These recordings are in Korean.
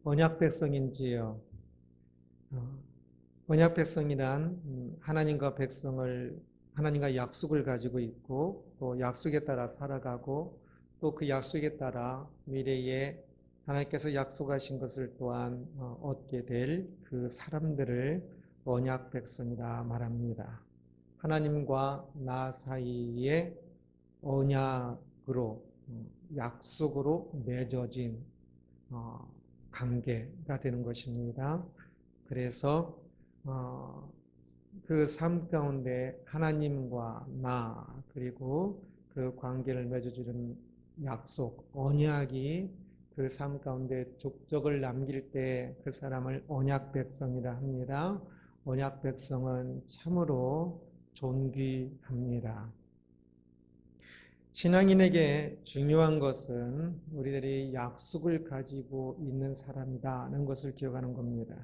언약 백성인지요? 어, 언약 백성이란 하나님과 백성을 하나님과 약속을 가지고 있고 또 약속에 따라 살아가고 또 그 약속에 따라 미래에 하나님께서 약속하신 것을 또한 얻게 될 그 사람들을 언약 백성이라 말합니다. 하나님과 나 사이에 언약으로 약속으로 맺어진 어, 관계가 되는 것입니다. 그래서 그 삶 가운데 하나님과 나 그리고 그 관계를 맺어주는 약속, 언약이 그 삶 가운데 족적을 남길 때 그 사람을 언약 백성이라 합니다. 언약 백성은 참으로 존귀합니다. 신앙인에게 중요한 것은 우리들이 약속을 가지고 있는 사람이다는 것을 기억하는 겁니다.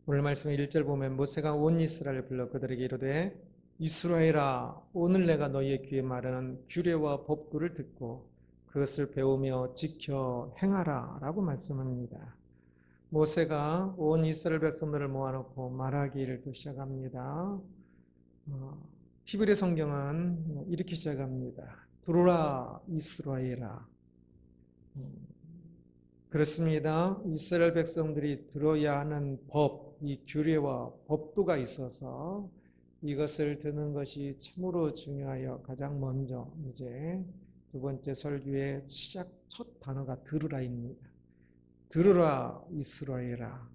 오늘 말씀 1절 보면 모세가 온 이스라엘을 불러 그들에게 이르되 이스라엘아 오늘 내가 너희의 귀에 말하는 규례와 법도를 듣고 그것을 배우며 지켜 행하라 라고 말씀합니다. 모세가 온 이스라엘 백성들을 모아놓고 말하기를 또 시작합니다. 히브리 성경은 이렇게 시작합니다. 들어라 이스라엘아. 그렇습니다. 이스라엘 백성들이 들어야 하는 법, 이 규례와 법도가 있어서 이것을 듣는 것이 참으로 중요하여 가장 먼저 이제 두 번째 설교의 시작 첫 단어가 들으라입니다. 들으라 이스라엘아.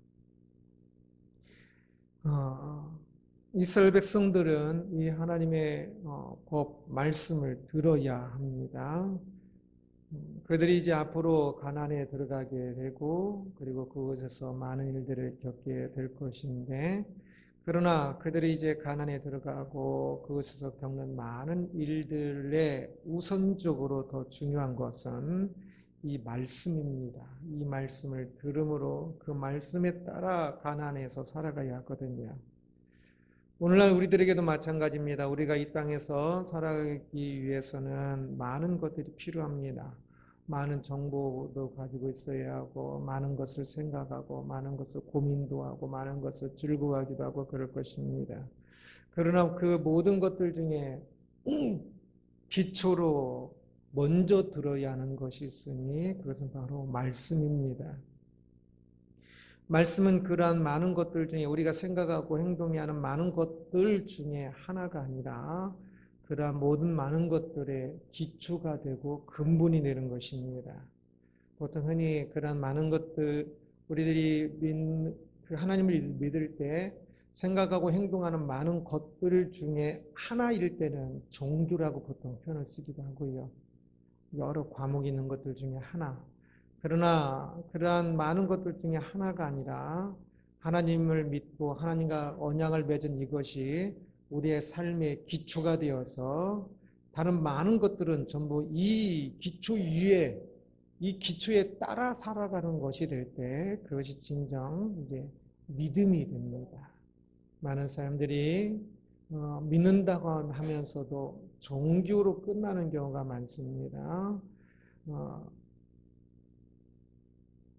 이스라엘 백성들은 이 하나님의 법, 말씀을 들어야 합니다. 그들이 이제 앞으로 가나안에 들어가게 되고 그리고 그곳에서 많은 일들을 겪게 될 것인데 그러나 그들이 이제 가나안에 들어가고 그곳에서 겪는 많은 일들의 우선적으로 더 중요한 것은 이 말씀입니다. 이 말씀을 들음으로 그 말씀에 따라 가나안에서 살아가야 하거든요. 오늘날 우리들에게도 마찬가지입니다. 우리가 이 땅에서 살아가기 위해서는 많은 것들이 필요합니다. 많은 정보도 가지고 있어야 하고 많은 것을 생각하고 많은 것을 고민도 하고 많은 것을 즐거워하기도 하고 그럴 것입니다. 그러나 그 모든 것들 중에 기초로 먼저 들어야 하는 것이 있으니 그것은 바로 말씀입니다. 말씀은 그러한 많은 것들 중에 우리가 생각하고 행동해야 하는 많은 것들 중에 하나가 아니라 그러한 모든 많은 것들의 기초가 되고 근본이 되는 것입니다. 보통 흔히 그러한 많은 것들 우리들이 하나님을 믿을 때 생각하고 행동하는 많은 것들 중에 하나일 때는 종교라고 보통 표현을 쓰기도 하고요. 여러 과목이 있는 것들 중에 하나. 그러나 그러한 많은 것들 중에 하나가 아니라 하나님을 믿고 하나님과 언약을 맺은 이것이 우리의 삶의 기초가 되어서 다른 많은 것들은 전부 이 기초 위에 이 기초에 따라 살아가는 것이 될 때 그것이 진정 이제 믿음이 됩니다. 많은 사람들이 믿는다고 하면서도 종교로 끝나는 경우가 많습니다.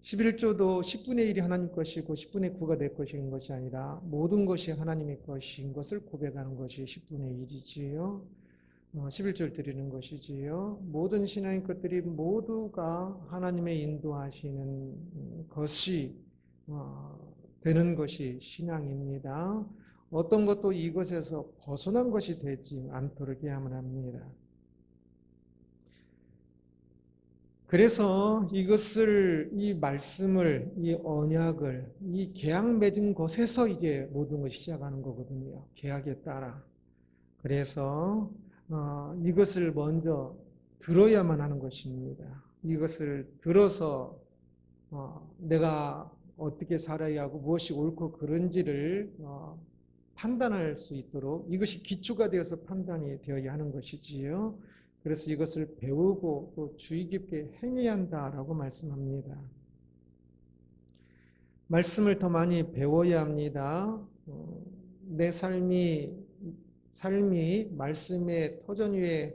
11조도 10분의 1이 하나님 것이고 10분의 9가 내 것인 것이 아니라 모든 것이 하나님의 것인 것을 고백하는 것이 10분의 1이지요. 11조를 드리는 것이지요. 모든 신앙의 것들이 모두가 하나님의 인도하시는 것이 되는 것이 신앙입니다. 어떤 것도 이것에서 벗어난 것이 되지 않도록 해야만 합니다. 그래서 이 말씀을, 이 언약을, 이 계약 맺은 것에서 이제 모든 것이 시작하는 거거든요. 계약에 따라. 그래서 이것을 먼저 들어야만 하는 것입니다. 이것을 들어서 내가 어떻게 살아야 하고 무엇이 옳고 그른지를 판단할 수 있도록 이것이 기초가 되어서 판단이 되어야 하는 것이지요. 그래서 이것을 배우고 또 주의 깊게 행해야 한다라고 말씀합니다. 말씀을 더 많이 배워야 합니다. 내 삶이 말씀의 터전 위에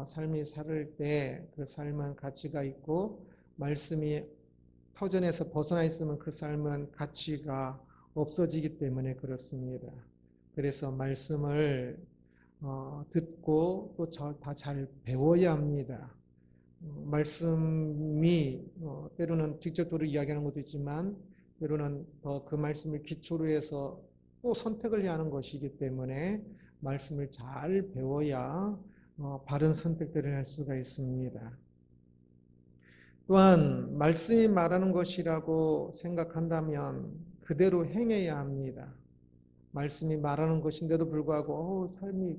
삶이 살을 때 그 삶은 가치가 있고 말씀이 터전에서 벗어나 있으면 그 삶은 가치가 없어지기 때문에 그렇습니다. 그래서 말씀을 듣고 또 다 잘 배워야 합니다. 말씀이 때로는 직접적으로 이야기하는 것도 있지만 때로는 더 그 말씀을 기초로 해서 또 선택을 해야 하는 것이기 때문에 말씀을 잘 배워야 바른 선택들을 할 수가 있습니다. 또한 말씀이 말하는 것이라고 생각한다면 그대로 행해야 합니다. 말씀이 말하는 것인데도 불구하고 삶이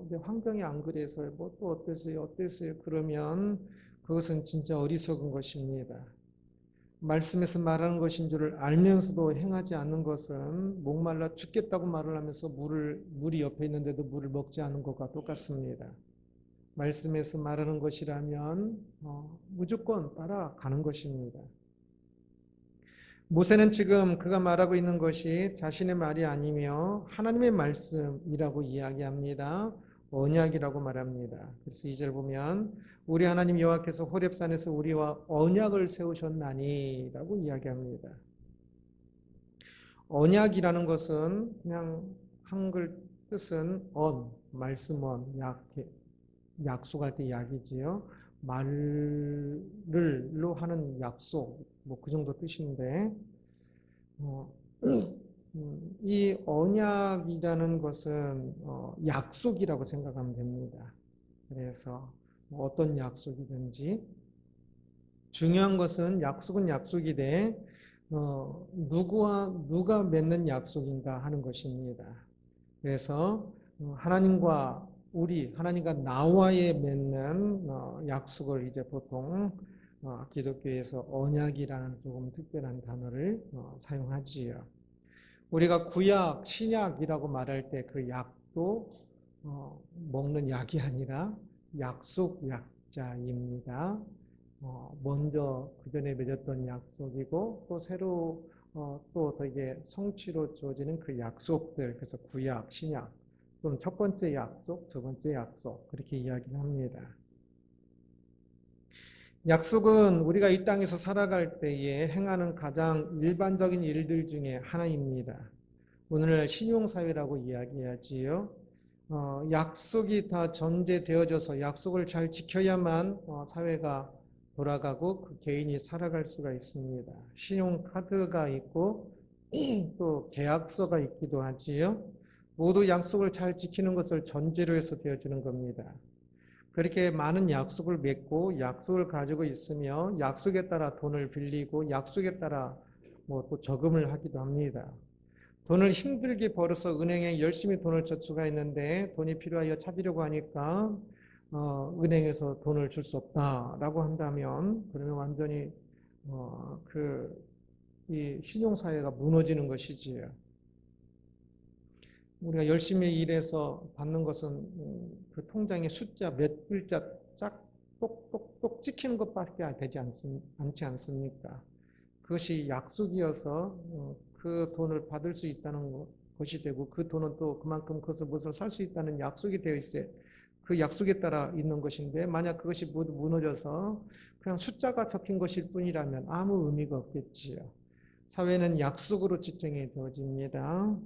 내 환경이 안 그래서요. 또 어땠어요? 그러면 그것은 진짜 어리석은 것입니다. 말씀에서 말하는 것인 줄을 알면서도 행하지 않는 것은 목말라 죽겠다고 말을 하면서 물이 옆에 있는데도 물을 먹지 않은 것과 똑같습니다. 말씀에서 말하는 것이라면 무조건 따라가는 것입니다. 모세는 지금 그가 말하고 있는 것이 자신의 말이 아니며 하나님의 말씀이라고 이야기합니다. 언약이라고 말합니다. 그래서 2절 보면 우리 하나님 여호와께서 호렙산에서 우리와 언약을 세우셨나니 라고 이야기합니다. 언약이라는 것은 그냥 한글 뜻은 말씀언, 약속할 때 약이지요. 말로 하는 약속, 그 정도 뜻인데, 이 언약이라는 것은 약속이라고 생각하면 됩니다. 그래서 어떤 약속이든지 중요한 것은 약속은 약속이되 누가 맺는 약속인가 하는 것입니다. 그래서 하나님과 나와의 맺는 약속을 이제 보통 기독교에서 언약이라는 조금 특별한 단어를 사용하지요. 우리가 구약, 신약이라고 말할 때 그 약도 먹는 약이 아니라 약속 약자입니다. 먼저 그 전에 맺었던 약속이고 또 새로 또 되게 성취로 주어지는 그 약속들, 그래서 구약, 신약, 또는 첫 번째 약속, 두 번째 약속 그렇게 이야기를 합니다. 약속은 우리가 이 땅에서 살아갈 때에 행하는 가장 일반적인 일들 중에 하나입니다. 오늘날 신용사회라고 이야기하지요. 약속이 다 전제되어져서 약속을 잘 지켜야만 사회가 돌아가고 그 개인이 살아갈 수가 있습니다. 신용카드가 있고 또 계약서가 있기도 하지요. 모두 약속을 잘 지키는 것을 전제로 해서 되어지는 겁니다. 그렇게 많은 약속을 맺고 약속을 가지고 있으며 약속에 따라 돈을 빌리고 약속에 따라 또 저금을 하기도 합니다. 돈을 힘들게 벌어서 은행에 열심히 돈을 저축했는데 돈이 필요하여 찾으려고 하니까 은행에서 돈을 줄 수 없다라고 한다면 그러면 완전히 이 신용사회가 무너지는 것이지요. 우리가 열심히 일해서 받는 것은 그 통장의 숫자 몇 글자 짝 똑똑똑 찍히는 것밖에 되지 않지 않습니까? 그것이 약속이어서 그 돈을 받을 수 있다는 것이 되고 그 돈은 또 그만큼 그것을 살 수 있다는 약속이 되어 있어요. 그 약속에 따라 있는 것인데 만약 그것이 모두 무너져서 그냥 숫자가 적힌 것일 뿐이라면 아무 의미가 없겠지요. 사회는 약속으로 지탱이 되어집니다.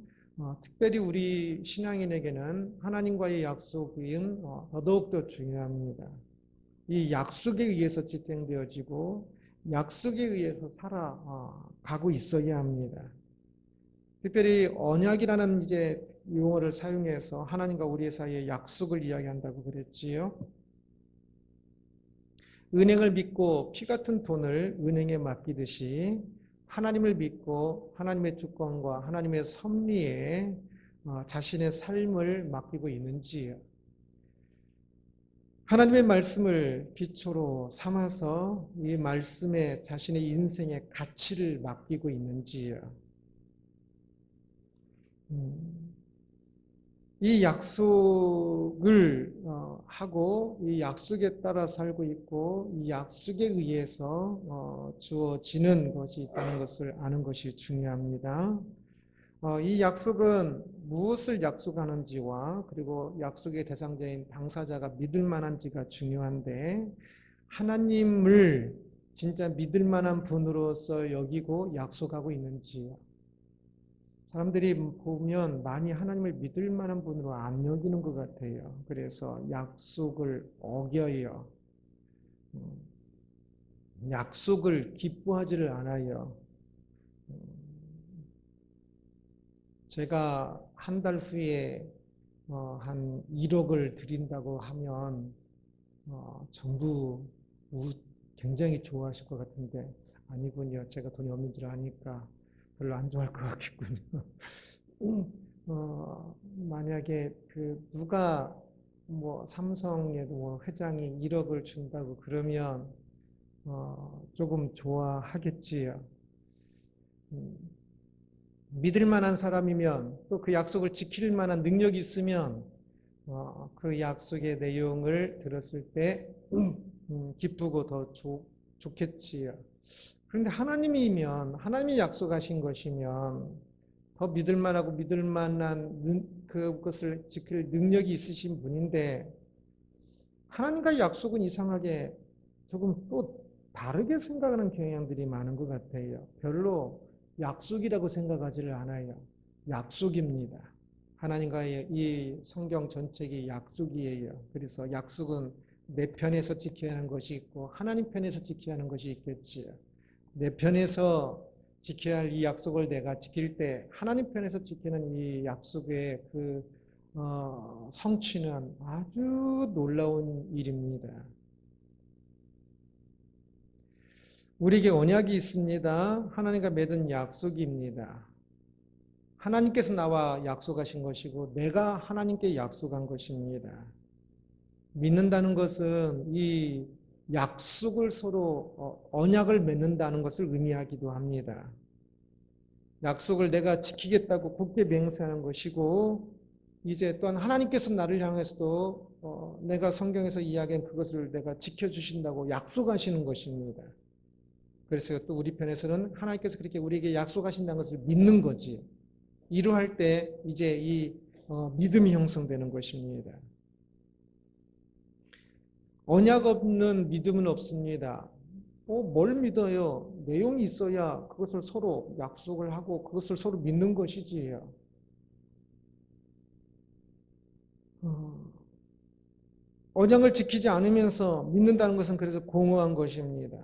특별히 우리 신앙인에게는 하나님과의 약속은 더더욱더 중요합니다. 이 약속에 의해서 지탱되어지고 약속에 의해서 살아가고 있어야 합니다. 특별히 언약이라는 이제 용어를 사용해서 하나님과 우리의 사이에 약속을 이야기한다고 그랬지요. 은행을 믿고 피 같은 돈을 은행에 맡기듯이 하나님을 믿고 하나님의 주권과 하나님의 섭리에 자신의 삶을 맡기고 있는지요. 하나님의 말씀을 기초로 삼아서 이 말씀에 자신의 인생의 가치를 맡기고 있는지요. 이 약속을 하고 이 약속에 따라 살고 있고 이 약속에 의해서 주어지는 것이 있다는 것을 아는 것이 중요합니다. 이 약속은 무엇을 약속하는지와 그리고 약속의 대상자인 당사자가 믿을 만한지가 중요한데 하나님을 진짜 믿을 만한 분으로서 여기고 약속하고 있는지요. 사람들이 보면 많이 하나님을 믿을 만한 분으로 안 여기는 것 같아요. 그래서 약속을 어겨요. 약속을 기뻐하지를 않아요. 제가 한 달 후에 한 1억을 드린다고 하면 전부 굉장히 좋아하실 것 같은데 아니군요. 제가 돈이 없는 줄 아니까 별로 안 좋아할 것 같겠군요. 만약에 누가 뭐 삼성에도 뭐 회장이 1억을 준다고 그러면 조금 좋아하겠지요. 음, 믿을 만한 사람이면 또 그 약속을 지킬 만한 능력이 있으면 그 약속의 내용을 들었을 때 기쁘고 더 좋겠지요. 그런데 하나님이면 하나님이 약속하신 것이면 더 믿을 만하고 믿을 만한 그것을 지킬 능력이 있으신 분인데 하나님과의 약속은 이상하게 조금 또 다르게 생각하는 경향들이 많은 것 같아요. 별로 약속이라고 생각하지를 않아요. 약속입니다. 하나님과의 이 성경 전체가 약속이에요. 그래서 약속은 내 편에서 지켜야 하는 것이 있고 하나님 편에서 지켜야 하는 것이 있겠지요. 내 편에서 지켜야 할 이 약속을 내가 지킬 때 하나님 편에서 지키는 이 약속의 성취는 아주 놀라운 일입니다. 우리에게 언약이 있습니다. 하나님과 맺은 약속입니다. 하나님께서 나와 약속하신 것이고 내가 하나님께 약속한 것입니다. 믿는다는 것은 이 약속을 서로 언약을 맺는다는 것을 의미하기도 합니다. 약속을 내가 지키겠다고 굳게 맹세하는 것이고 이제 또한 하나님께서 나를 향해서도 내가 성경에서 이야기한 그것을 내가 지켜주신다고 약속하시는 것입니다. 그래서 또 우리 편에서는 하나님께서 그렇게 우리에게 약속하신다는 것을 믿는 거지. 이루할 때 이제 이 믿음이 형성되는 것입니다. 언약 없는 믿음은 없습니다. 뭘 믿어요? 내용이 있어야 그것을 서로 약속을 하고 그것을 서로 믿는 것이지요. 언약을 지키지 않으면서 믿는다는 것은 그래서 공허한 것입니다.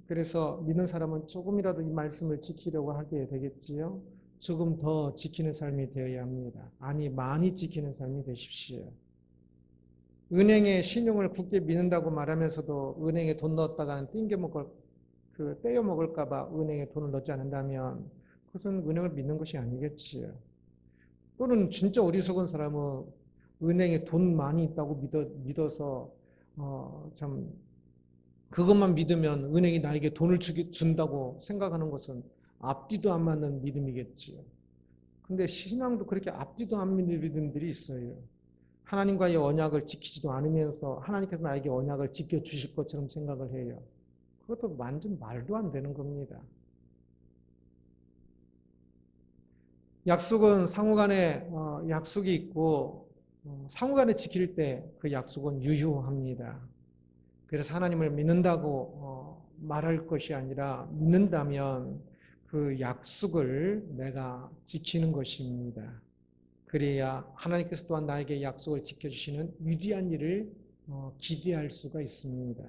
그래서 믿는 사람은 조금이라도 이 말씀을 지키려고 하게 되겠지요. 조금 더 지키는 삶이 되어야 합니다. 아니, 많이 지키는 삶이 되십시오. 은행에 신용을 굳게 믿는다고 말하면서도 은행에 돈 넣었다가는 떼어 먹을까 봐 은행에 돈을 넣지 않는다면 그것은 은행을 믿는 것이 아니겠지요. 또는 진짜 어리석은 사람은 은행에 돈 많이 있다고 믿어서 참 그것만 믿으면 은행이 나에게 돈을 준다고 생각하는 것은 앞뒤도 안 맞는 믿음이겠지요. 근데 신앙도 그렇게 앞뒤도 안 맞는 믿음들이 있어요. 하나님과의 언약을 지키지도 않으면서 하나님께서 나에게 언약을 지켜주실 것처럼 생각을 해요. 그것도 완전 말도 안 되는 겁니다. 약속은 상호간에 약속이 있고 상호간에 지킬 때 그 약속은 유효합니다. 그래서 하나님을 믿는다고 말할 것이 아니라 믿는다면 그 약속을 내가 지키는 것입니다. 그래야 하나님께서 또한 나에게 약속을 지켜주시는 위대한 일을 기대할 수가 있습니다.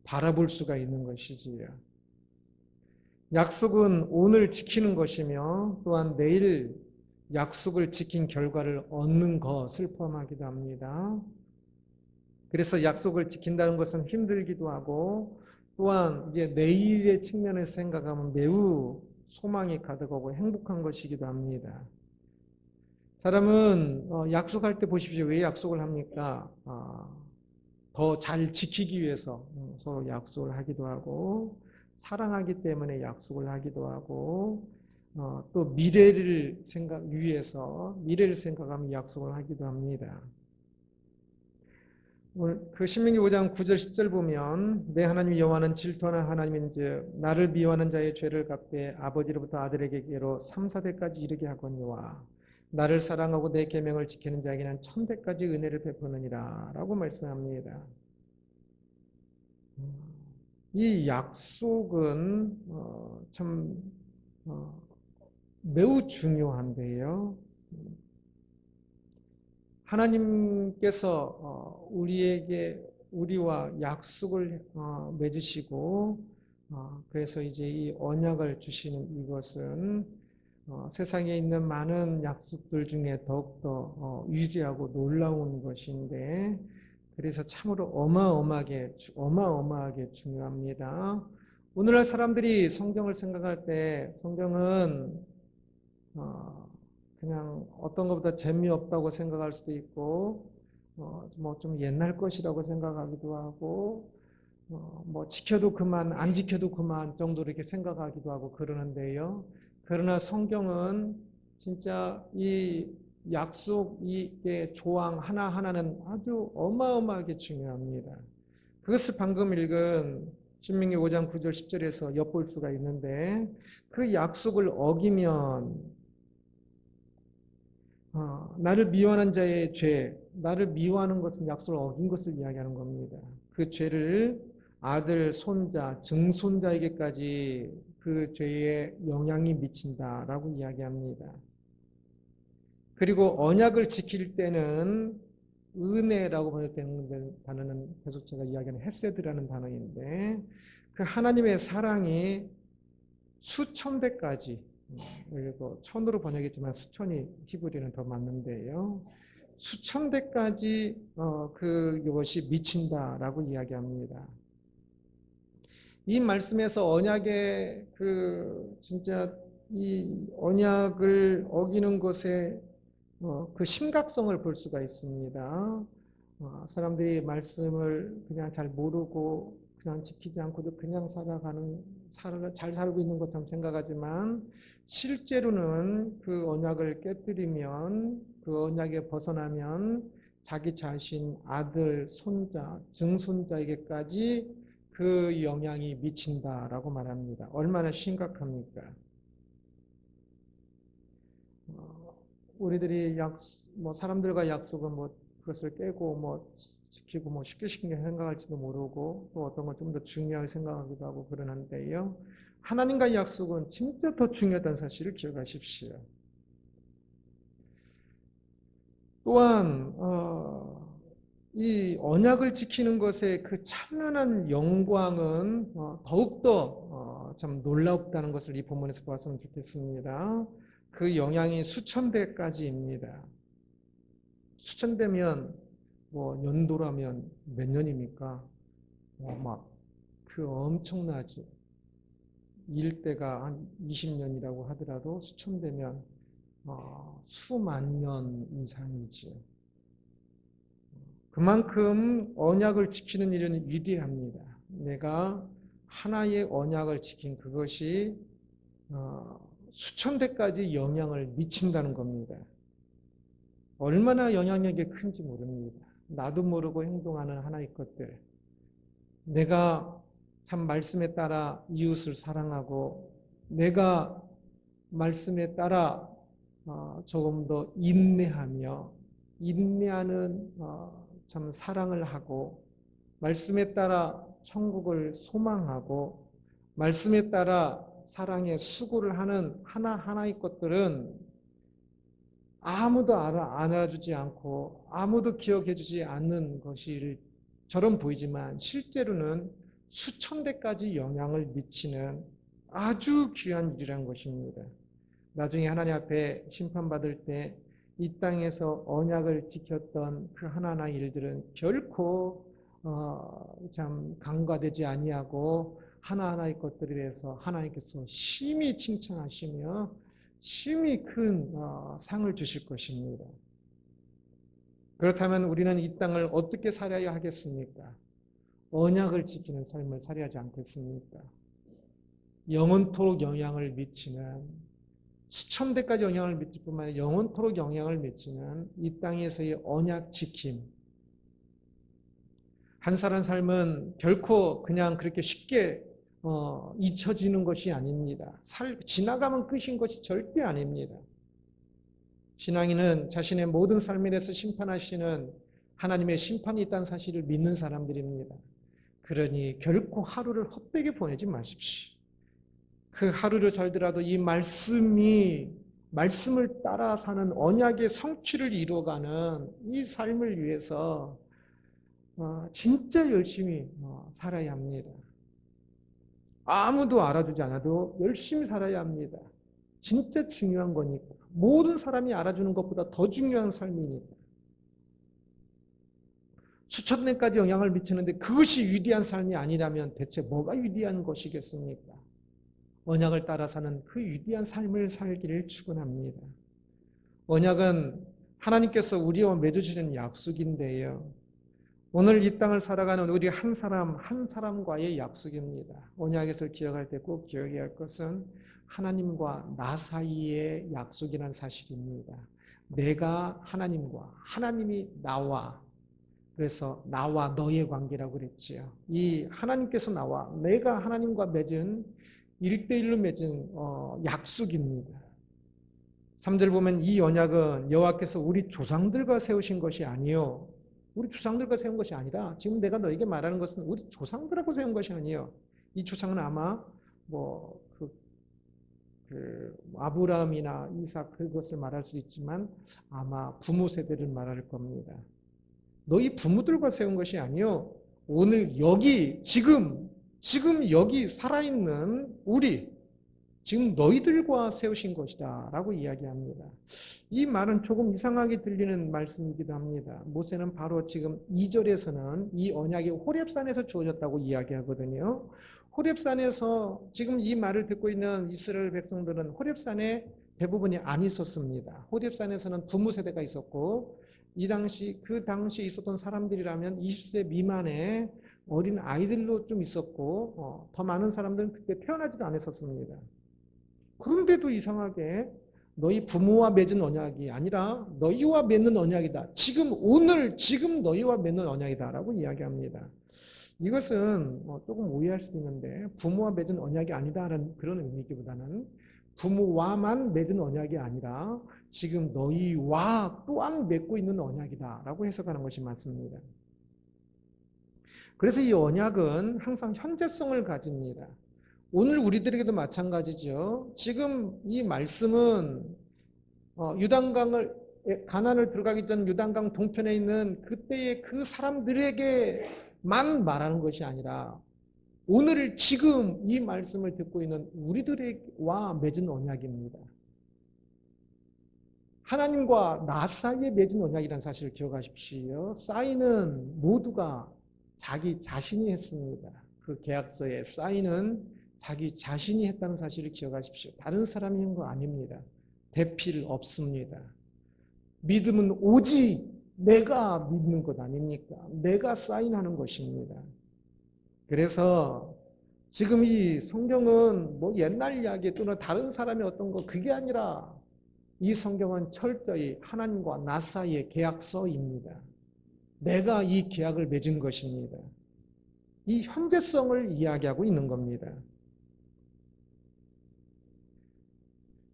바라볼 수가 있는 것이지요. 약속은 오늘 지키는 것이며 또한 내일 약속을 지킨 결과를 얻는 것을 포함하기도 합니다. 그래서 약속을 지킨다는 것은 힘들기도 하고 또한 이제 내일의 측면에서 생각하면 매우 소망이 가득하고 행복한 것이기도 합니다. 사람은 약속할 때 보십시오. 왜 약속을 합니까? 더 잘 지키기 위해서 서로 약속을 하기도 하고 사랑하기 때문에 약속을 하기도 하고 또 미래를 미래를 생각하면 약속을 하기도 합니다. 그 신명기 5장 9절 10절 보면 내 하나님 여호와는 질투하는 하나님인즉 나를 미워하는 자의 죄를 갚되 아버지로부터 아들에게로 3, 4대까지 이르게 하거니와 나를 사랑하고 내 계명을 지키는 자에게는 1000대까지 은혜를 베푸느니라 라고 말씀합니다. 이 약속은 참 매우 중요한데요. 하나님께서 우리와 약속을 맺으시고 그래서 이제 이 언약을 주시는 이것은 세상에 있는 많은 약속들 중에 더욱더 위대하고 놀라운 것인데 그래서 참으로 어마어마하게 중요합니다. 오늘날 사람들이 성경을 생각할 때 성경은 그냥 어떤 것보다 재미없다고 생각할 수도 있고 뭐 좀 옛날 것이라고 생각하기도 하고 뭐 지켜도 그만 안 지켜도 그만 정도로 이렇게 생각하기도 하고 그러는데요. 그러나 성경은 진짜 이 약속 의 조항 하나하나는 아주 어마어마하게 중요합니다. 그것을 방금 읽은 신명기 5장 9절 10절에서 엿볼 수가 있는데 그 약속을 어기면 나를 미워하는 자의 죄, 나를 미워하는 것은 약속을 어긴 것을 이야기하는 겁니다. 그 죄를 아들, 손자, 증손자에게까지 그 죄의 영향이 미친다라고 이야기합니다. 그리고 언약을 지킬 때는 은혜라고 번역되는 단어는 계속 제가 이야기하는 헤세드라는 단어인데 그 하나님의 사랑이 수천 배까지 그리고 천으로 번역했지만 수천이 히브리는 더 맞는데요. 수천 배까지 그것이 미친다라고 이야기합니다. 이 말씀에서 언약의 진짜 이 언약을 어기는 것에 그 심각성을 볼 수가 있습니다. 사람들이 말씀을 그냥 잘 모르고 그냥 지키지 않고도 그냥 잘 살고 있는 것처럼 생각하지만 실제로는 그 언약을 깨뜨리면 그 언약에 벗어나면 자기 자신, 아들, 손자, 증손자에게까지 그 영향이 미친다라고 말합니다. 얼마나 심각합니까? 우리들이 사람들과 약속은 그것을 깨고 지키고 쉽게 생각할지도 모르고 또 어떤 걸 좀 더 중요하게 생각하기도 하고 그러는데요. 하나님과의 약속은 진짜 더 중요하다는 사실을 기억하십시오. 또한 이 언약을 지키는 것의 그 찬란한 영광은 더욱더 참 놀랍다는 것을 이 본문에서 보았으면 좋겠습니다. 그 영향이 수천 배까지입니다. 수천 배면 연도라면 몇 년입니까? 그 엄청나죠. 일대가 한 20년이라고 하더라도 수천 배면 수만 년 이상이죠. 그만큼 언약을 지키는 일은 위대합니다. 내가 하나의 언약을 지킨 그것이 수천 대까지 영향을 미친다는 겁니다. 얼마나 영향력이 큰지 모릅니다. 나도 모르고 행동하는 하나의 것들. 내가 참 말씀에 따라 이웃을 사랑하고 내가 말씀에 따라 조금 더 인내하며 인내하는 참 사랑을 하고 말씀에 따라 천국을 소망하고 말씀에 따라 사랑의 수고를 하는 하나하나의 것들은 아무도 알아주지 않고 아무도 기억해주지 않는 것처럼 보이지만 실제로는 수천 대까지 영향을 미치는 아주 귀한 일이라는 것입니다. 나중에 하나님 앞에 심판받을 때 이 땅에서 언약을 지켰던 그 하나하나의 일들은 결코 참 간과되지 아니하고 하나하나의 것들에 대해서 하나님께서 심히 칭찬하시며 심히 큰 상을 주실 것입니다. 그렇다면 우리는 이 땅을 어떻게 살아야 하겠습니까? 언약을 지키는 삶을 살아야 하지 않겠습니까? 영원토록 영향을 미치는 수천 대까지 영향을 미칠 뿐만 아니라 영원토록 영향을 미치는 이 땅에서의 언약 지킴. 한 사람 삶은 결코 그냥 그렇게 쉽게 잊혀지는 것이 아닙니다. 지나가면 끝인 것이 절대 아닙니다. 신앙인은 자신의 모든 삶에 대해서 심판하시는 하나님의 심판이 있다는 사실을 믿는 사람들입니다. 그러니 결코 하루를 헛되게 보내지 마십시오. 그 하루를 살더라도 이 말씀을 따라 사는 언약의 성취를 이루어가는 이 삶을 위해서 진짜 열심히 살아야 합니다. 아무도 알아주지 않아도 열심히 살아야 합니다. 진짜 중요한 거니까. 모든 사람이 알아주는 것보다 더 중요한 삶이니까. 수천 년까지 영향을 미치는데 그것이 위대한 삶이 아니라면 대체 뭐가 위대한 것이겠습니까? 언약을 따라 사는 그 위대한 삶을 살기를 축원합니다. 언약은 하나님께서 우리와 맺어주신 약속인데요. 오늘 이 땅을 살아가는 우리 한 사람 한 사람과의 약속입니다. 언약에서 기억할 때 꼭 기억해야 할 것은 하나님과 나 사이의 약속이라는 사실입니다. 내가 하나님과 하나님이 나와, 그래서 나와 너의 관계라고 그랬지요. 이 하나님께서 나와 내가 하나님과 맺은 1대1로 맺은 약속입니다. 3절 보면 이 언약은 여호와께서 우리 조상들과 세우신 것이 아니요, 우리 조상들과 세운 것이 아니라 지금 내가 너에게 말하는 것은 우리 조상들하고 세운 것이 아니에요. 이 조상은 아마 아브라함이나 이삭 그것을 말할 수 있지만 아마 부모 세대를 말할 겁니다. 너희 부모들과 세운 것이 아니요, 오늘 여기 지금 여기 살아있는 우리, 지금 너희들과 세우신 것이다 라고 이야기합니다. 이 말은 조금 이상하게 들리는 말씀이기도 합니다. 모세는 바로 지금 2절에서는 이 언약이 호렙산에서 주어졌다고 이야기하거든요. 호렙산에서 지금 이 말을 듣고 있는 이스라엘 백성들은 호렙산에 대부분이 안 있었습니다. 호렙산에서는 부모 세대가 있었고 그 당시에 있었던 사람들이라면 20세 미만의 어린 아이들로 좀 있었고 더 많은 사람들은 그때 태어나지도 않았었습니다. 그런데도 이상하게 너희 부모와 맺은 언약이 아니라 너희와 맺는 언약이다. 지금 너희와 맺는 언약이다 라고 이야기합니다. 이것은 조금 오해할 수도 있는데 부모와 맺은 언약이 아니다라는 그런 의미기보다는 부모와만 맺은 언약이 아니라 지금 너희와 또한 맺고 있는 언약이다 라고 해석하는 것이 맞습니다. 그래서 이 언약은 항상 현재성을 가집니다. 오늘 우리들에게도 마찬가지죠. 지금 이 말씀은 가나안을 들어가기 전 유단강 동편에 있는 그때의 그 사람들에게만 말하는 것이 아니라 오늘 지금 이 말씀을 듣고 있는 우리들과 맺은 언약입니다. 하나님과 나 사이에 맺은 언약이라는 사실을 기억하십시오. 사인은 모두가 자기 자신이 했습니다. 그 계약서에 사인은 자기 자신이 했다는 사실을 기억하십시오. 다른 사람이 한 거 아닙니다. 대필 없습니다. 믿음은 오직 내가 믿는 것 아닙니까? 내가 사인하는 것입니다. 그래서 지금 이 성경은 뭐 옛날 이야기 또는 다른 사람이 어떤 거 그게 아니라 이 성경은 철저히 하나님과 나 사이의 계약서입니다. 내가 이 계약을 맺은 것입니다. 이 현재성을 이야기하고 있는 겁니다.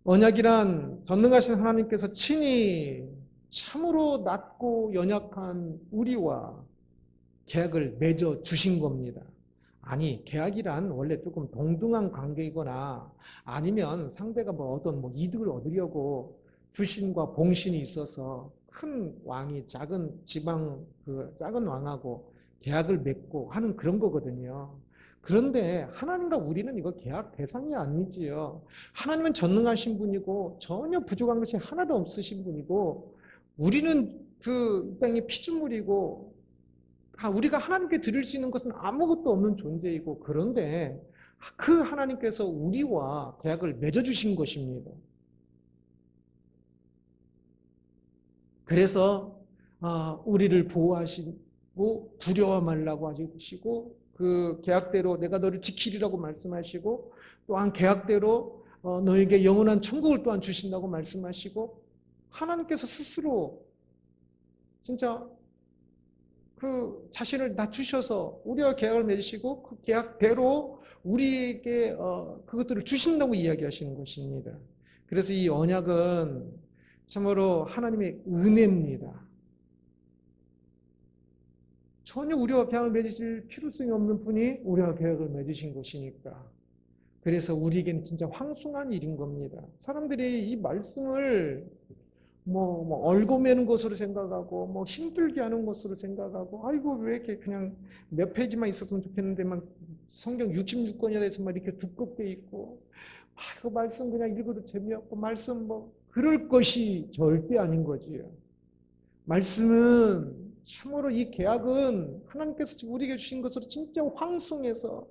언약이란 전능하신 하나님께서 친히 참으로 낮고 연약한 우리와 계약을 맺어 주신 겁니다. 아니, 계약이란 원래 조금 동등한 관계이거나 아니면 상대가 어떤 이득을 얻으려고 주신과 봉신이 있어서 큰 왕이 작은 작은 왕하고 계약을 맺고 하는 그런 거거든요. 그런데 하나님과 우리는 이거 계약 대상이 아니지요. 하나님은 전능하신 분이고 전혀 부족한 것이 하나도 없으신 분이고 우리는 그 땅의 피조물이고 우리가 하나님께 드릴 수 있는 것은 아무것도 없는 존재이고 그런데 그 하나님께서 우리와 계약을 맺어주신 것입니다. 그래서 우리를 보호하시고 두려워 말라고 하시고 그 계약대로 내가 너를 지키리라고 말씀하시고 또한 계약대로 너에게 영원한 천국을 또한 주신다고 말씀하시고 하나님께서 스스로 진짜 그 자신을 낮추셔서 우리와 계약을 맺으시고 그 계약대로 우리에게 그것들을 주신다고 이야기하시는 것입니다. 그래서 이 언약은 참으로 하나님의 은혜입니다. 전혀 우리와 계약을 맺으실 필요성이 없는 분이 우리와 계약을 맺으신 것이니까. 그래서 우리에게는 진짜 황송한 일인 겁니다. 사람들이 이 말씀을 얽어매는 것으로 생각하고, 힘들게 하는 것으로 생각하고, 아이고, 왜 이렇게 그냥 몇 페이지만 있었으면 좋겠는데, 막 성경 66권에 대해서 막 이렇게 두껍게 있고, 그 말씀 그냥 읽어도 재미없고, 말씀 그럴 것이 절대 아닌 거지요. 말씀은 참으로 이 계약은 하나님께서 지금 우리에게 주신 것으로 진짜 황송해서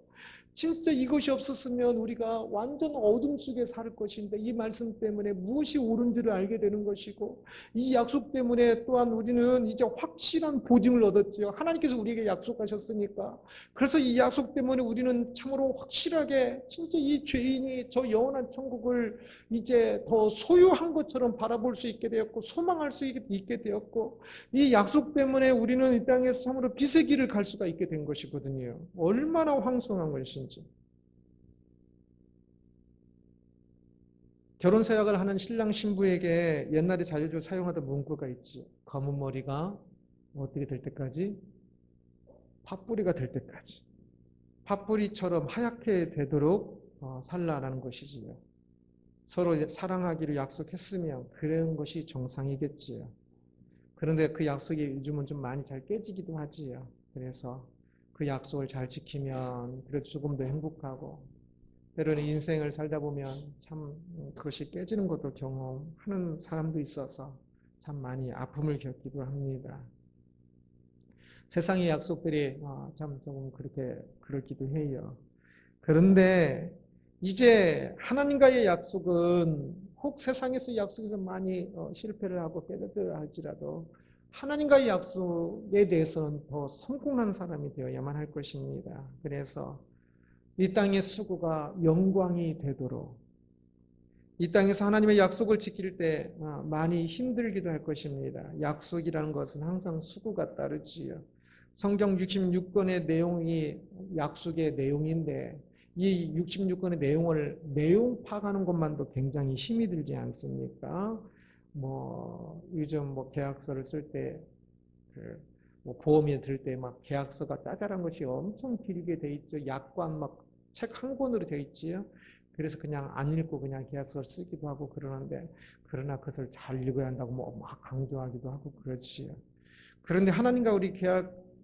진짜 이것이 없었으면 우리가 완전 어둠 속에 살 것인데 이 말씀 때문에 무엇이 옳은지를 알게 되는 것이고 이 약속 때문에 또한 우리는 이제 확실한 보증을 얻었지요. 하나님께서 우리에게 약속하셨으니까. 그래서 이 약속 때문에 우리는 참으로 확실하게 진짜 이 죄인이 저 영원한 천국을 이제 더 소유한 것처럼 바라볼 수 있게 되었고 소망할 수 있게 되었고 이 약속 때문에 우리는 이 땅에서 참으로 빛의 길을 갈 수가 있게 된 것이거든요. 얼마나 황송한 것인지. 결혼 서약을 하는 신랑 신부에게 옛날에 자주 사용하던 문구가 있지. 검은 머리가 어떻게 될 때까지? 팥뿌리가 될 때까지. 팥뿌리처럼 하얗게 되도록 살라라는 것이지요. 서로 사랑하기를 약속했으면 그런 것이 정상이겠지요. 그런데 그 약속이 요즘은 좀 많이 잘 깨지기도 하지요. 그래서 그 약속을 잘 지키면 그래도 조금 더 행복하고 때로는 인생을 살다 보면 참 그것이 깨지는 것도 경험하는 사람도 있어서 참 많이 아픔을 겪기도 합니다. 세상의 약속들이 참 조금 그렇게 그렇기도 해요. 그런데 이제 하나님과의 약속은 혹 세상에서 약속에서 많이 실패를 하고 깨졌다 할지라도 하나님과의 약속에 대해서는 더 성공한 사람이 되어야만 할 것입니다. 그래서 이 땅의 수고가 영광이 되도록 이 땅에서 하나님의 약속을 지킬 때 많이 힘들기도 할 것입니다. 약속이라는 것은 항상 수고가 따르지요. 성경 66권의 내용이 약속의 내용인데 이 66권의 내용을 내용 파악하는 것만도 굉장히 힘이 들지 않습니까? 요즘 계약서를 쓸 때 보험이 들 때 막 계약서가 짜잘한 것이 엄청 길게 돼 있죠. 약관 막 책 한 권으로 돼 있지요. 그래서 그냥 안 읽고 그냥 계약서를 쓰기도 하고 그러는데 그러나 그것을 잘 읽어야 한다고 막 강조하기도 하고 그렇지요. 그런데 하나님과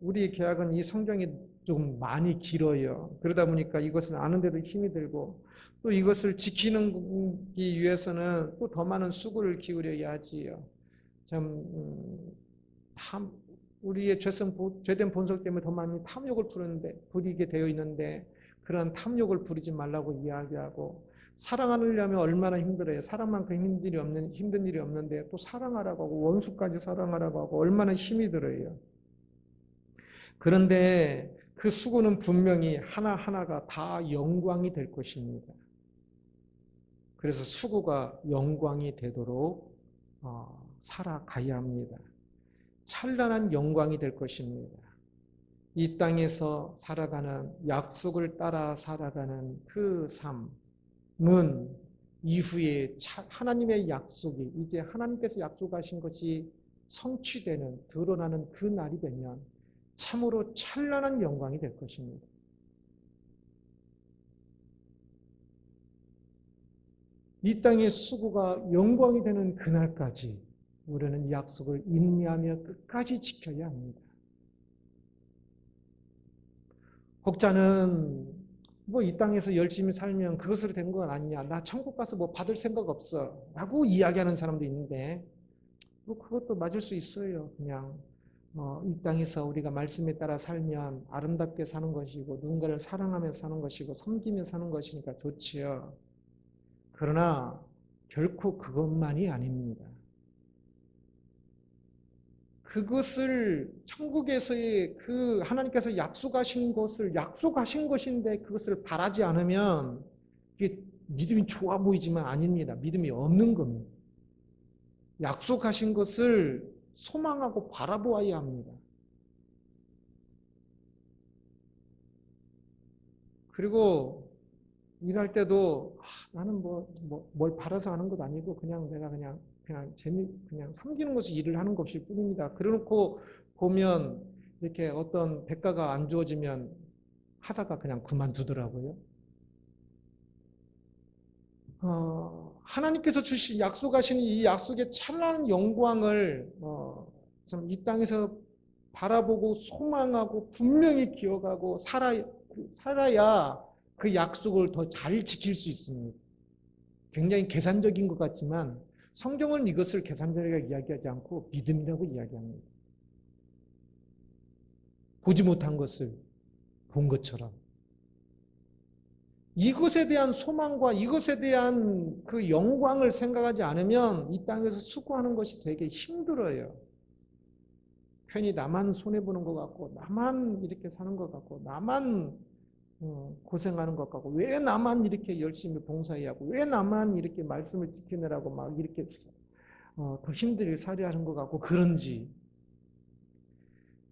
우리의 계약은 이 성경이 좀 많이 길어요. 그러다 보니까 이것을 아는데도 힘이 들고 또 이것을 지키는 위해서는 또 더 많은 수고를 기울여야 하지요. 참 우리의 죄된 본성 때문에 더 많이 탐욕을 부리게 되어 있는데 그런 탐욕을 부리지 말라고 이야기하고 사랑하려면 얼마나 힘들어요. 사랑만큼 힘든 일이 없는데 또 사랑하라고 하고 원수까지 사랑하라고 하고 얼마나 힘이 들어요. 그런데 그 수고는 분명히 하나하나가 다 영광이 될 것입니다. 그래서 수고가 영광이 되도록 살아가야 합니다. 찬란한 영광이 될 것입니다. 이 땅에서 살아가는 약속을 따라 살아가는 그 삶은 이후에 하나님의 약속이 이제 하나님께서 약속하신 것이 성취되는 드러나는 그 날이 되면 참으로 찬란한 영광이 될 것입니다. 이 땅의 수고가 영광이 되는 그날까지 우리는 이 약속을 인내하며 끝까지 지켜야 합니다. 혹자는 이 땅에서 열심히 살면 그것으로 된 건 아니냐. 나 천국 가서 받을 생각 없어. 라고 이야기하는 사람도 있는데 그것도 맞을 수 있어요. 그냥 이 땅에서 우리가 말씀에 따라 살면 아름답게 사는 것이고 누군가를 사랑하며 사는 것이고 섬기며 사는 것이니까 좋지요. 그러나 결코 그것만이 아닙니다. 그것을 천국에서의 그 하나님께서 약속하신 것인데 그것을 바라지 않으면 이게 믿음이 좋아 보이지만 아닙니다. 믿음이 없는 겁니다. 약속하신 것을 소망하고 바라보아야 합니다. 그리고 일할 때도 나는 뭘 바라서 하는 것 아니고 그냥 내가 그냥 섬기는 것을 일을 하는 것일 뿐입니다. 그래놓고 보면 이렇게 어떤 대가가 안 주어지면 하다가 그냥 그만두더라고요. 하나님께서 주신 약속하신 이 약속의 찬란한 영광을 참 이 땅에서 바라보고 소망하고 분명히 기억하고 살아야 그 약속을 더 잘 지킬 수 있습니다. 굉장히 계산적인 것 같지만 성경은 이것을 계산적이라고 이야기하지 않고 믿음이라고 이야기합니다. 보지 못한 것을 본 것처럼. 이것에 대한 소망과 이것에 대한 그 영광을 생각하지 않으면 이 땅에서 수고하는 것이 되게 힘들어요. 괜히 나만 손해보는 것 같고, 나만 이렇게 사는 것 같고, 나만 고생하는 것 같고, 왜 나만 이렇게 열심히 봉사해야 하고, 왜 나만 이렇게 말씀을 지키느라고 막 이렇게 더 힘들게 살아야 하는 것 같고, 그런지.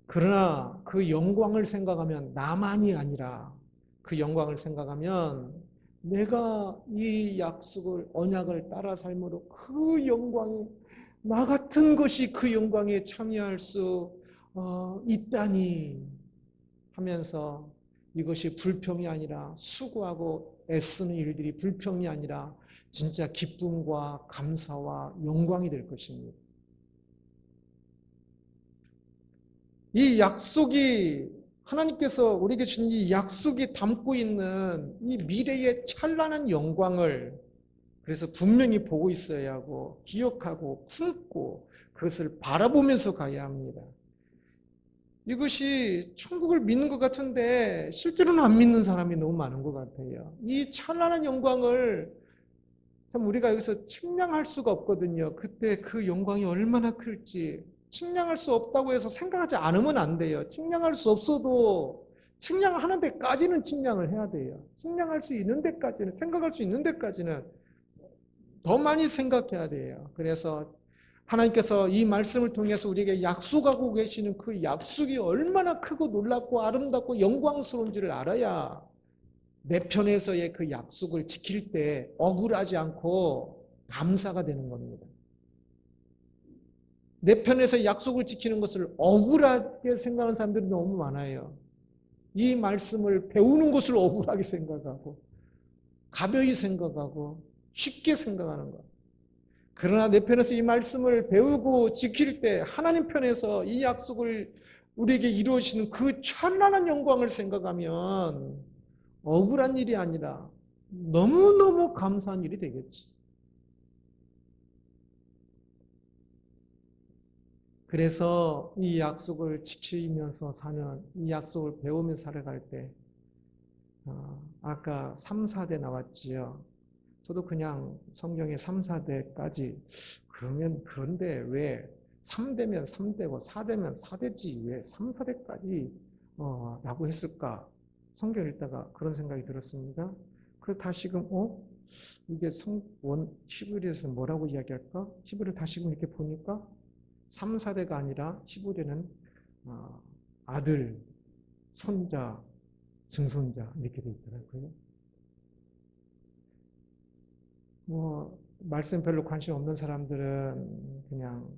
그러나 그 영광을 생각하면 나만이 아니라 그 영광을 생각하면 내가 이 약속을 언약을 따라 삶으로 그 영광이 나 같은 것이 그 영광에 참여할 수 있다니 하면서 이것이 불평이 아니라 수고하고 애쓰는 일들이 불평이 아니라 진짜 기쁨과 감사와 영광이 될 것입니다. 이 약속이 하나님께서 우리에게 주신 이 약속이 담고 있는 이 미래의 찬란한 영광을 그래서 분명히 보고 있어야 하고 기억하고 품고 그것을 바라보면서 가야 합니다. 이것이 천국을 믿는 것 같은데 실제로는 안 믿는 사람이 너무 많은 것 같아요. 이 찬란한 영광을 참 우리가 여기서 측량할 수가 없거든요. 그때 그 영광이 얼마나 클지 측량할 수 없다고 해서 생각하지 않으면 안 돼요. 측량할 수 없어도 측량하는 데까지는 측량을 해야 돼요. 측량할 수 있는 데까지는 생각할 수 있는 데까지는 더 많이 생각해야 돼요. 그래서 하나님께서 이 말씀을 통해서 우리에게 약속하고 계시는 그 약속이 얼마나 크고 놀랍고 아름답고 영광스러운지를 알아야 내 편에서의 그 약속을 지킬 때 억울하지 않고 감사가 되는 겁니다. 내 편에서 약속을 지키는 것을 억울하게 생각하는 사람들이 너무 많아요. 이 말씀을 배우는 것을 억울하게 생각하고 가벼이 생각하고 쉽게 생각하는 것. 그러나 내 편에서 이 말씀을 배우고 지킬 때 하나님 편에서 이 약속을 우리에게 이루어지는 그 찬란한 영광을 생각하면 억울한 일이 아니라 너무너무 감사한 일이 되겠지. 그래서 이 약속을 지키면서 사는, 이 약속을 배우면서 살아갈 때 아까 3, 4대 나왔지요. 저도 그냥 성경의 3, 4대까지 그러면 그런데 왜 3대면 3대고 4대면 4대지 왜 3, 4대까지 라고 했을까? 성경 읽다가 그런 생각이 들었습니다. 그래서 다시금 이게 히브리에서 뭐라고 이야기할까? 히브리를 다시금 이렇게 보니까 3, 4대가 아니라 15대는 아들, 손자, 증손자 이렇게 돼 있더라고요. 말씀 별로 관심 없는 사람들은 그냥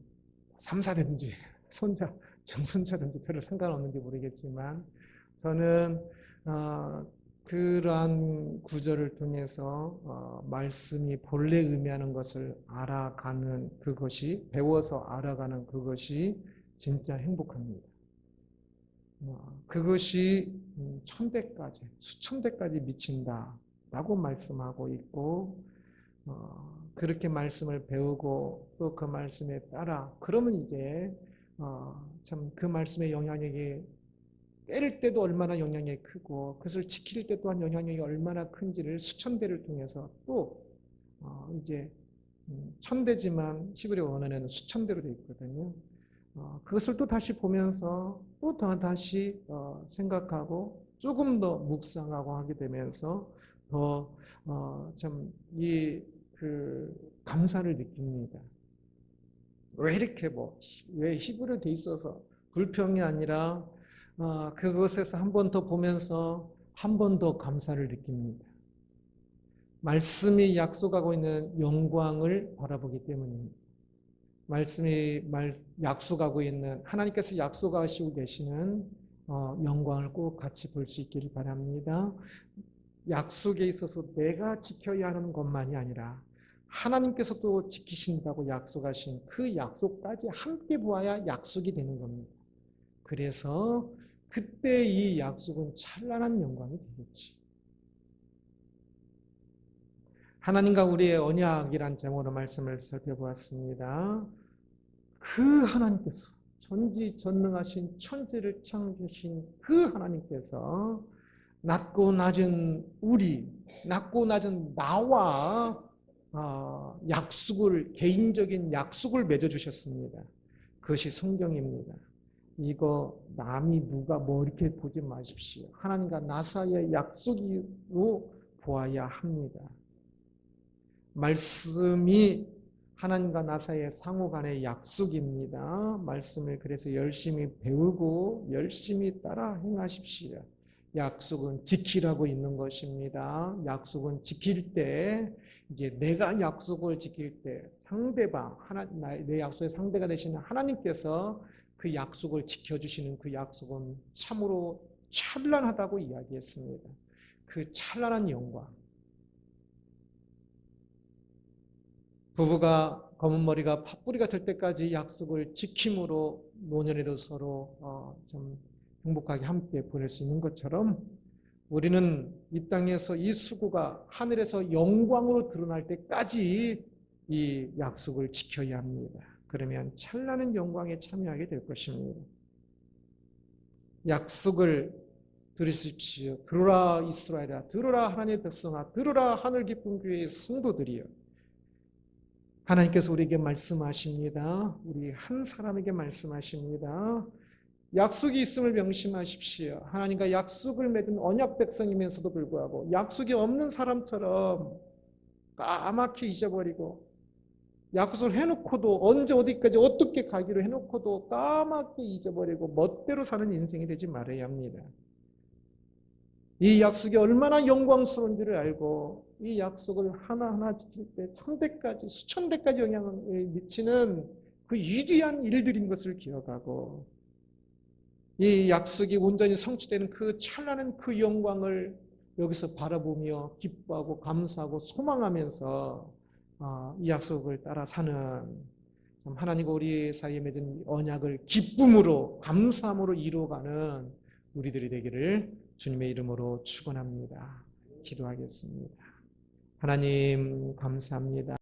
3, 4대든지 손자, 증손자든지 별로 상관없는지 모르겠지만 저는 그러한 구절을 통해서 말씀이 본래 의미하는 것을 알아가는 그것이 배워서 알아가는 그것이 진짜 행복합니다. 그것이 천대까지 수천 대까지 미친다라고 말씀하고 있고 그렇게 말씀을 배우고 또 그 말씀에 따라 그러면 이제 참 그 말씀의 영향력이 때릴 때도 얼마나 영향력이 크고 그것을 지킬 때 또한 영향력이 얼마나 큰지를 수천 대를 통해서 또 이제 천대지만 히브리 원어에는 수천 대로 되어 있거든요. 그것을 또 다시 보면서 또 다시 생각하고 조금 더 묵상하고 하게 되면서 더 참 그 감사를 느낍니다. 왜 이렇게 왜 히브리로 돼 있어서 불평이 아니라 그것에서 한 번 더 보면서 한 번 더 감사를 느낍니다. 말씀이 약속하고 있는 영광을 바라보기 때문입니다. 약속하고 있는 하나님께서 약속하시고 계시는 영광을 꼭 같이 볼 수 있기를 바랍니다. 약속에 있어서 내가 지켜야 하는 것만이 아니라 하나님께서도 지키신다고 약속하신 그 약속까지 함께 보아야 약속이 되는 겁니다. 그래서 그때 이 약속은 찬란한 영광이 되겠지. 하나님과 우리의 언약이란 제목으로 말씀을 살펴보았습니다. 그 하나님께서 전지전능하신 천지를 창조하신 그 하나님께서 낮고 낮은 낮고 낮은 나와 개인적인 약속을 맺어주셨습니다. 그것이 성경입니다. 이거 남이 누가 뭐 이렇게 보지 마십시오. 하나님과 나 사이의 약속으로 보아야 합니다. 말씀이 하나님과 나 사이의 상호 간의 약속입니다. 말씀을 그래서 열심히 배우고 열심히 따라 행하십시오. 약속은 지키라고 있는 것입니다. 약속은 지킬 때 이제 내가 약속을 지킬 때 상대방, 내 약속의 상대가 되시는 하나님께서 그 약속을 지켜주시는 그 약속은 참으로 찬란하다고 이야기했습니다. 그 찬란한 영광. 부부가 검은 머리가 팥뿌리가 될 때까지 약속을 지킴으로 노년에도 서로 좀 행복하게 함께 보낼 수 있는 것처럼 우리는 이 땅에서 이 수고가 하늘에서 영광으로 드러날 때까지 이 약속을 지켜야 합니다. 그러면 찬란한 영광에 참여하게 될 것입니다. 약속을 들으십시오. 들으라 이스라엘아, 들으라 하나님의 백성아, 들으라 하늘 깊은 교회의 성도들이여. 하나님께서 우리에게 말씀하십니다. 우리 한 사람에게 말씀하십니다. 약속이 있음을 명심하십시오. 하나님과 약속을 맺은 언약 백성이면서도 불구하고 약속이 없는 사람처럼 까맣게 잊어버리고 약속을 해놓고도 언제 어디까지 어떻게 가기로 해놓고도 까맣게 잊어버리고 멋대로 사는 인생이 되지 말아야 합니다. 이 약속이 얼마나 영광스러운지를 알고 이 약속을 하나하나 지킬 때 천대까지 수천 대까지 영향을 미치는 그 위대한 일들인 것을 기억하고 이 약속이 온전히 성취되는 그 찬란한 그 영광을 여기서 바라보며 기뻐하고 감사하고 소망하면서 이 약속을 따라 사는 하나님과 우리 사이에 맺은 언약을 기쁨으로 감사함으로 이루어가는 우리들이 되기를 주님의 이름으로 축원합니다. 기도하겠습니다. 하나님 감사합니다.